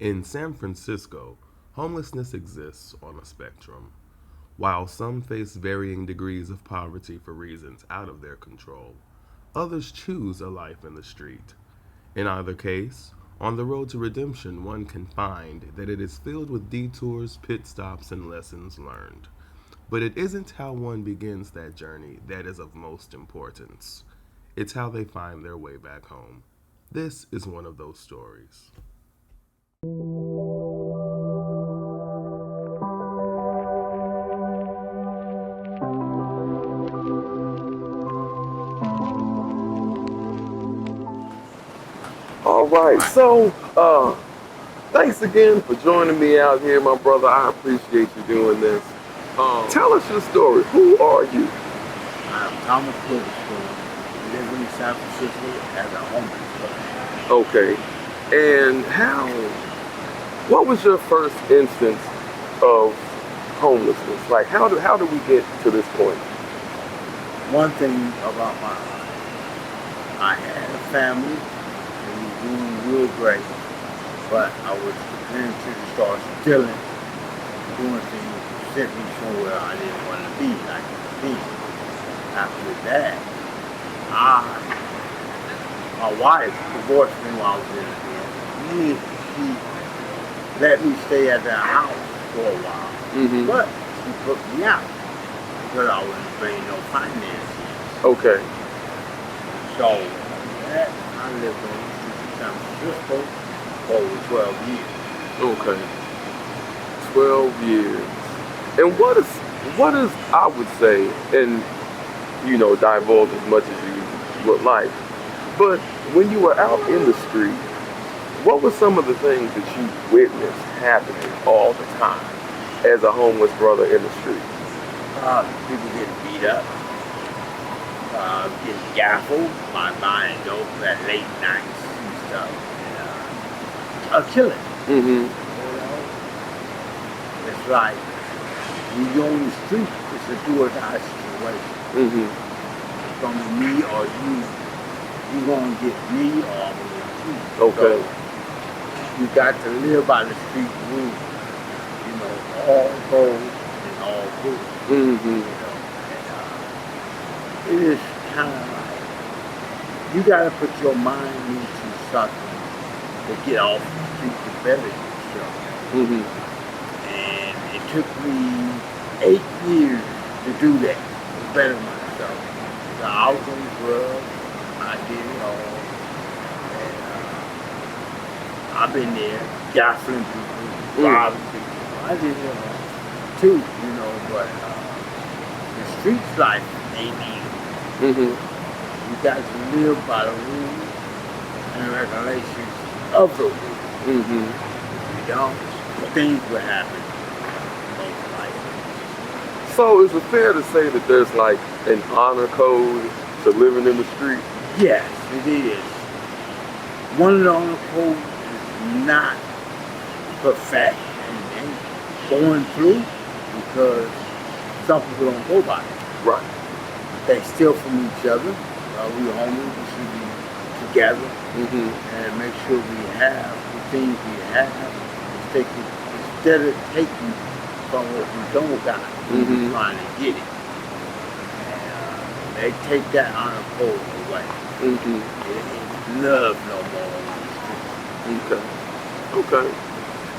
In San Francisco, homelessness exists on a spectrum. While some face varying degrees of poverty for reasons out of their control, others choose a life in the street. In either case, on the road to redemption, one can find that it is filled with detours, pit stops, and lessons learned. But it isn't how one begins that journey that is of most importance. It's how they find their way back home. This is one of those stories. All right, thanks again for joining me out here, my brother. I appreciate you doing this. Tell us your story. Who are you? I'm Thomas Witherspoon, living in San Francisco as a homeless person. Okay, and what was your first instance of homelessness? Like, how do we get to this point? One thing about my life, I had a family, and we were doing real great, but I was beginning to start stealing, doing things that sent me somewhere I didn't want to be, like me. After that, my wife divorced me while I was in the She let me stay at their house for a while, but she put me out because I wasn't paying no finances. Okay. So that I lived on San Francisco for over 12 years. Okay. 12 years. And what is I would say, and divulge as much as you would like, but when you were out in the street, what were some of the things that you witnessed happening all the time as a homeless brother in the street? People getting beat up, getting gaffled by buying dope at late nights and stuff, and killing. Mm-hmm. It's like when you're on the street, it's a do or die situation. Mm-hmm. It's gonna be me or you. You're gonna get me or I'm gonna get you. Okay. So you got to live by the street rules. All gold and all good. Mm-hmm. And, it is kind of like you got to put your mind into something to get off the street to better yourself. Mm-hmm. And it took me 8 years to do that, to better myself. So I was on drugs, I did it all, and I've been there, gaffling people, robbing people. I did it all too, but the streets life ain't easy. Mm-hmm. You got to live by the rules and regulations of the rules. Mm-hmm. If you don't, things will happen. Most likely. So is it fair to say that there's like an honor code to living in the street? Yes, it is. One of the honor codes is not perfect and going through because some people don't go by it. Right. They steal from each other. We homeless, we should be together and make sure we have the things we have instead of taking from what we don't got and trying to get it. And they take that honor code away. It's love no more. Okay.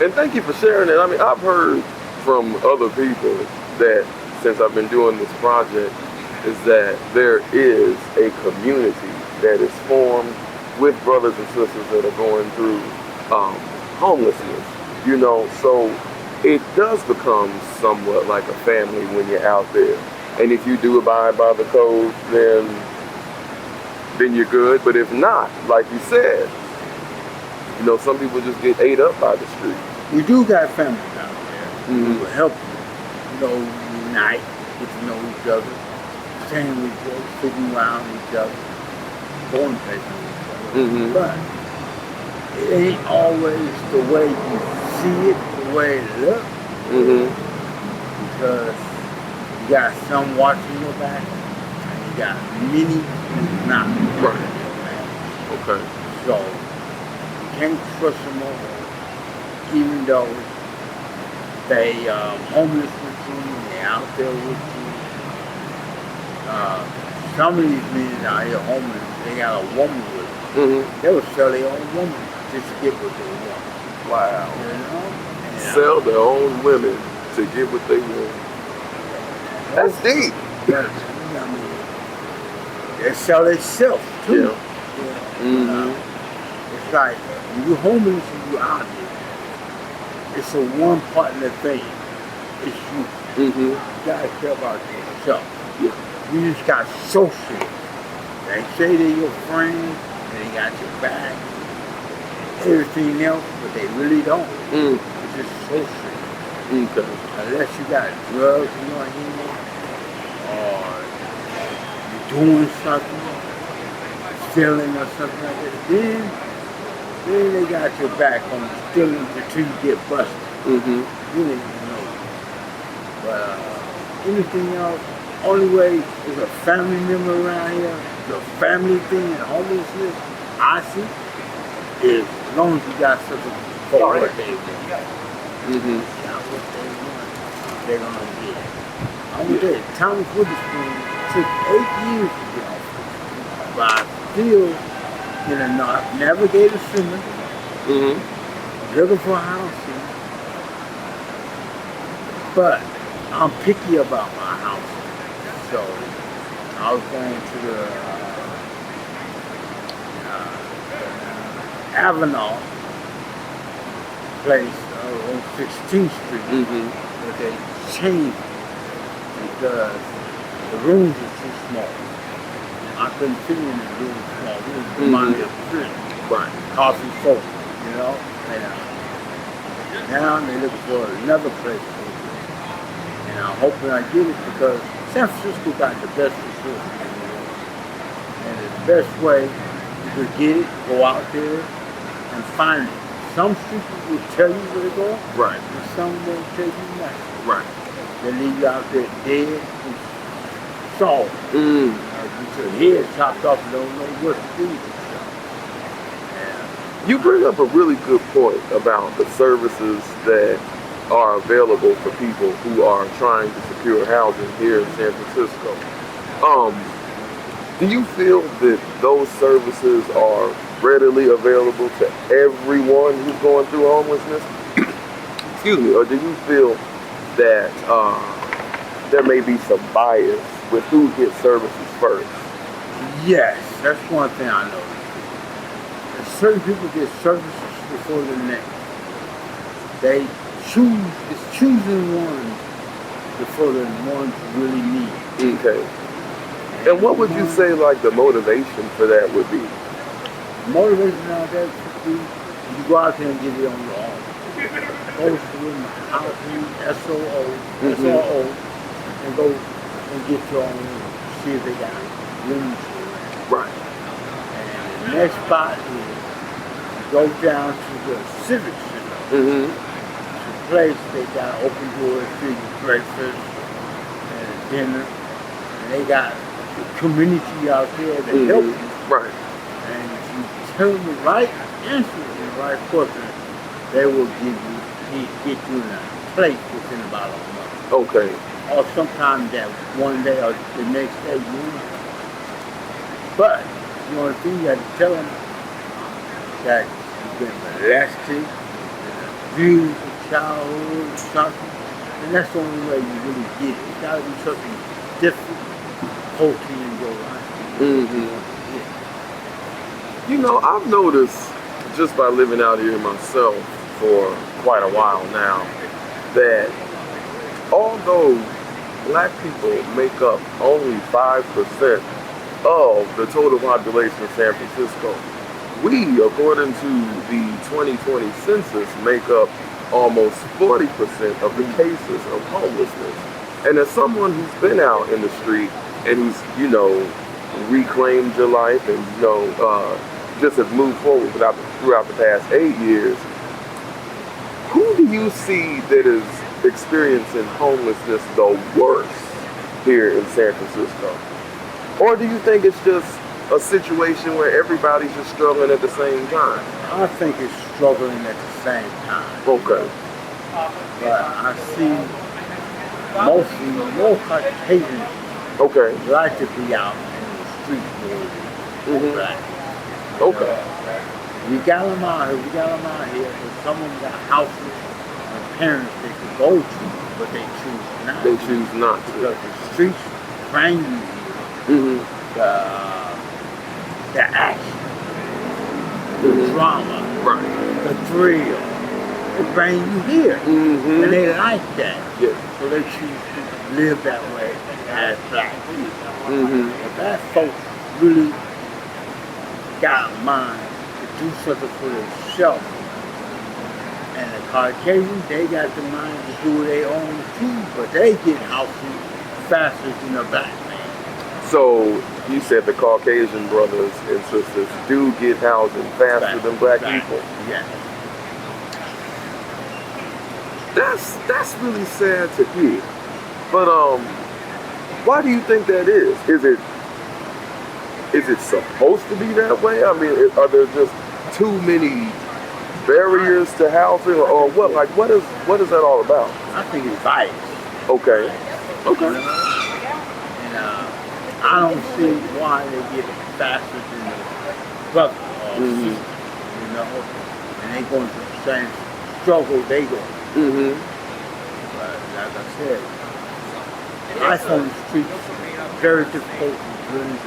And thank you for sharing that. I mean, I've heard from other people that since I've been doing this project is that there is a community that is formed with brothers and sisters that are going through homelessness, so it does become somewhat like a family when you're out there. And if you do abide by the code, then you're good. But if not, like you said, some people just get ate up by the street. We do got families out there who will help you, unite, get to know each other, staying with each other, sitting around each other, going places with each other. But it ain't always the way you see it, the way it looks. Because you got some watching your back, and you got many who's not watching your back. Okay. So you can't trust them all. even though they homeless with you, they out there with you. Some of these men out here homeless, they got a woman with them. Mm-hmm. They would sell their own woman just to get what they want. Wow. You know? And, Sell their own women to get what they want. That's deep. But, I mean, they sell themselves too. Yeah. Mm-hmm. It's like when you're homeless and you're out there, it's a one partner thing. It's you. Mm-hmm. You gotta care about yourself. Yeah. You just got social. They say they're your friend, and they got your back, everything else, but they really don't. Mm. It's just social. Okay. Unless you got drugs in your hand, or you're doing something, stealing or something like that, then they got your back on stealing until you get busted. Mm-hmm. You didn't even know. But anything else, only way is a family member around here, the family thing and homelessness, I see, is as long as you got something for what they want. Mm-hmm. Got what they want, they're gonna get it. I would say Thomas Witherspoon took 8 years to get off, but I still in a navigator center, Mm-hmm. looking for housing. But I'm picky about my house. So I was going to the Avenal place on 16th Street, Mm-hmm. but they changed it because the rooms are too small. I couldn't fit in the room small. It was reminded of prison. Right. Coffee folk, you know? And now they're looking for another place to live. And I'm hoping I get it because San Francisco got the best resources in the world. And the best way you could get it, go out there and find it. Some people will tell you where to go, Right. and some won't tell you nothing. Right. They leave you out there dead and soft. Mm. With your head chopped off and don't know what to do with yourself. Yeah. You bring up a really good point about the services that are available for people who are trying to secure housing here in San Francisco. Do you feel that those services are readily available to everyone who's going through homelessness? Excuse me. Or do you feel that there may be some bias with who gets services first? Yes, that's one thing I know. Certain people get services before the next. They it's choosing one before the ones you really need. Okay. And what would you say like the motivation for that would be? Motivation out there would be you go out there and get it on your own. Go to housing, SRO, and go and get your own room. See if they got rooms for it. Right. And the next spot is go down to the Civic Center. Mm-hmm. It's a place they got open doors, free breakfast and dinner. And they got the community out there that help you. Right. And if you tell them the right answer and the right question, they will get you in a place within about a month. Okay. Or sometime that one day or the next day you know. But you know the thing you have to tell them that you've been molested, abused in childhood or something, and that's the only way you really get it. It's got to be something different, culture in your life. Mm-hmm. You know, I've noticed just by living out here myself for quite a while now that although black people make up only 5% of the total population of San Francisco, we, according to the 2020 census, make up almost 40% of the cases of homelessness. And as someone who's been out in the street and who's, you know, reclaimed your life and, you know, just has moved forward throughout the past 8 years, who do you see that is experiencing homelessness the worst here in San Francisco? Or do you think it's just a situation where everybody's just struggling at the same time? I think it's struggling at the same time. Okay. But I see mostly more Caucasians Okay. like to be out in the street more than Mhm. black. Okay. We got them out here. We got them out here. But some of them got houses and parents they could go to, but they choose not. They choose not to. Because the streets bring you Mhm. the action, the Mhm. drama, Right. the thrill. They bring you here, Mhm. and they like that. Yeah. So they choose to live that way as black people. Mhm. But black folks really got a mind to do something for themselves. And the Caucasians, they got the mind to do their own too, but they get houses faster than a black man. So you said the Caucasian brothers and sisters do get housing faster than black people. Yeah. That's really sad to hear. But why do you think that is? Is it supposed to be that way? I mean, are there just too many barriers to housing, or what? Like, what is that all about? I think it's bias. Okay. Okay. And I don't see why they get it faster than the brother or Mhm. sister, you know? And they going through the same struggle they go. Mhm. But like I said, life on the streets is very difficult to really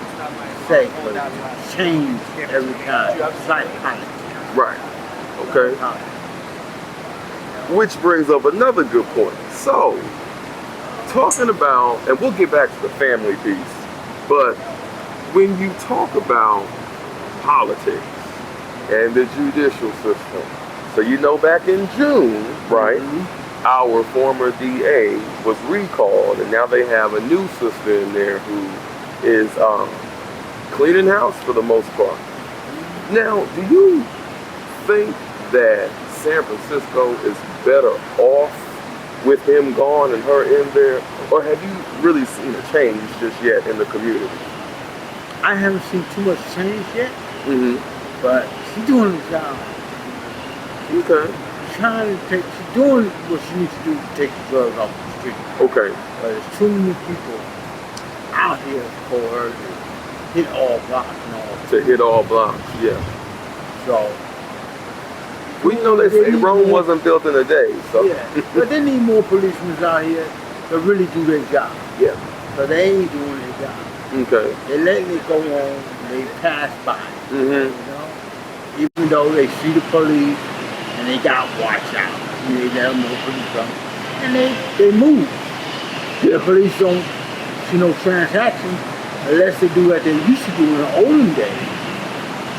say, but it changes every time. It's like politics. Right. Okay. Which brings up another good point. So, talking about, and we'll get back to the family piece, but when you talk about politics and the judicial system, so you know back in June, right, our former DA was recalled, and now they have a new sister in there who is cleaning house for the most part. Now, do you think that San Francisco is better off with him gone and her in there, or have you really seen a change just yet in the community? I haven't seen too much change yet, Mm-hmm. but she's doing the job. Okay. She's doing what she needs to do to take the drugs off the street. Okay. But there's too many people out here for her to hit all blocks and all. To hit all blocks, yeah. So, Well, you know, they say need Rome more- wasn't built in a day, so. yeah. But they need more policemen out here to really do their job. Yeah. So they ain't doing their job. Okay. They letting it go on, they pass by. Mm-hmm. You know? Even though they see the police and they got watch out. And they let them know police come. And they move. The police don't see no transactions unless they do what they used to do in the olden days.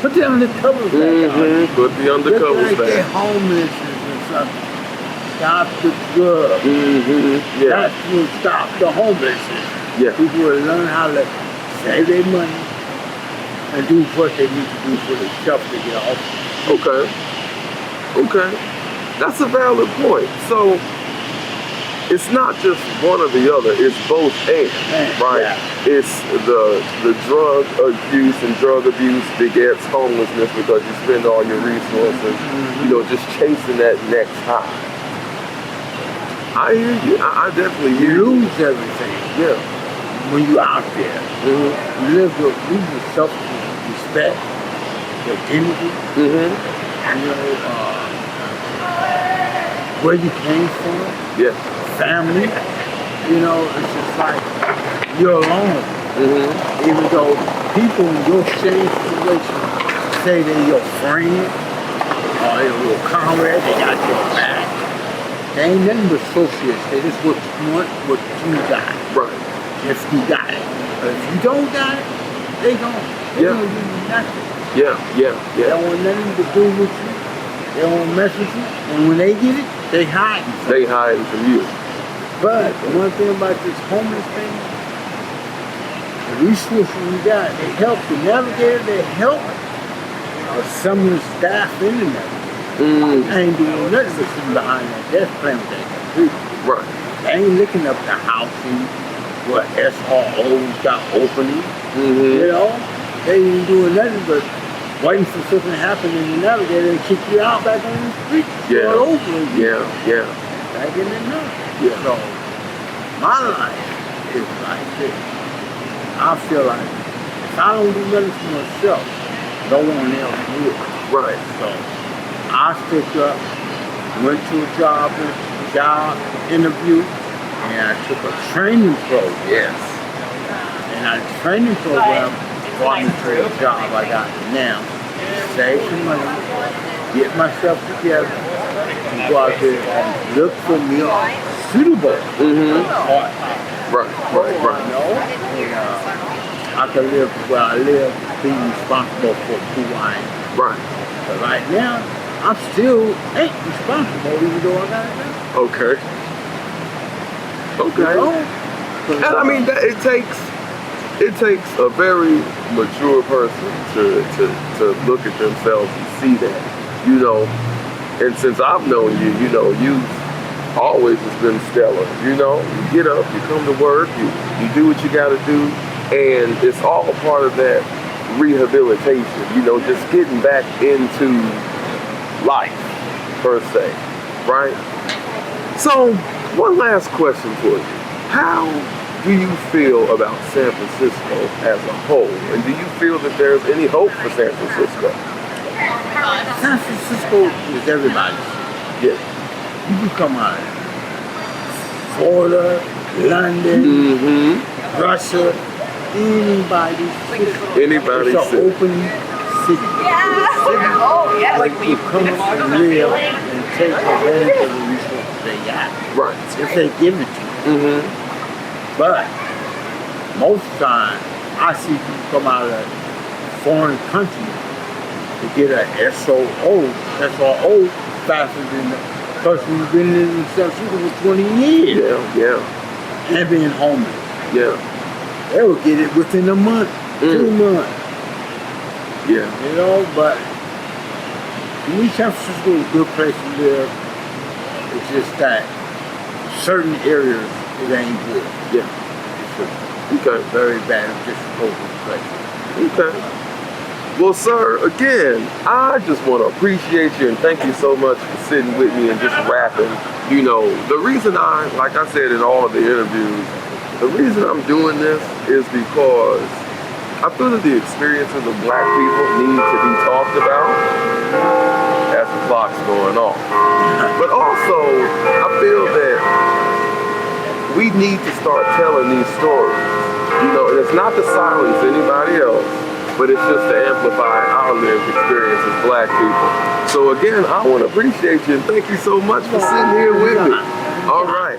Put the undercovers back on. Mm-hmm. Put the undercovers Just like they're back. homeless and something. Stop the drugs. Mm-hmm. Yeah. That's what stop the homelessness. Yeah. People will learn how to save their money and do what they need to do for themselves to get off. Okay. Okay. That's a valid point. So it's not just one or the other, it's both and, right? Yeah. It's the drug abuse and drug abuse begets homelessness because you spend all your resources, you know, just chasing that next high. I hear you. I definitely hear You you. lose everything Yeah. when you out there. Mm-hmm. You lose your self-respect, your dignity, Mm-hmm. you know, where you came from, Yeah. family. You know, it's just like you're alone. Mm-hmm. Even though people in your same situation say they're your friend or they're your comrade, they got your back. They ain't nothing but associates. They just what you want, what you got. Right. If you got it. But if you don't got it, they don't. They Yeah. don't give you nothing. Yeah. Yeah. They Yeah. don't want nothing to do with you. They don't want to mess with you. And when they get it, they hide you. They hiding from you. But the one thing about this homeless thing, the resources we got, they help the navigator, they help some of the staff in the navigator. Mm. They ain't doing nothing but sitting behind that desk playing with that computer. Right. They ain't looking up the housing, what SROs got opening, Mm-hmm. you know? they ain't doing nothing but waiting for something to happen in the navigator and kick you out back on the street. Yeah. All over again. Yeah. Back in the night. Yeah. So my life is like this. I feel like if I don't do nothing for myself, no one else will. Right. So I picked up, went to a job interview, and I took a training program. Yes. And our training program brought me to a job I got now. Save some money, get myself together, and go out there and look for me suitable part-time. Right. You know? And, I can live where I live, be responsible for who I am. Right. But right now, I'm still ain't responsible even though I got it now. Okay. You know? And I mean that it takes a very mature person to look at themselves and see that, you know. And since I've known you, you know, you've always has been stellar. You know, you get up, you come to work, you do what you got to do, and it's all a part of that rehabilitation. You know, just getting back into life per se, right? So, one last question for you: how do you feel about San Francisco as a whole? And do you feel that there's any hope for San Francisco? San Francisco is everybody's. Yeah. You can come out of Florida, London, Russia, anybody's city. Anybody's It's an city. open city. Oh, yeah. Like you come and live and take advantage of the resources they got. Right. If they give it to you. But most times I see people come out of foreign countries to get a SRO faster than the person who's been in San Francisco for 20 years Yeah. and being homeless. Yeah. They will get it within a month, 2 months, Yeah. you know, but to me, San Francisco is a good place to live. It's just that certain areas, it ain't good. Yeah. It's a Okay. very bad, difficult place. Okay. Well, sir, again, I just want to appreciate you and thank you so much for sitting with me and just rapping. You know, the reason like I said in all of the interviews, the reason I'm doing this is because I feel that the experiences of black people need to be talked about as the clock's going off. But also, I feel that we need to start telling these stories. You know, and it's not to silence anybody else, but it's just to amplify our lived experience as black people. So again, I want to appreciate you and thank you so much for sitting here with me. All right.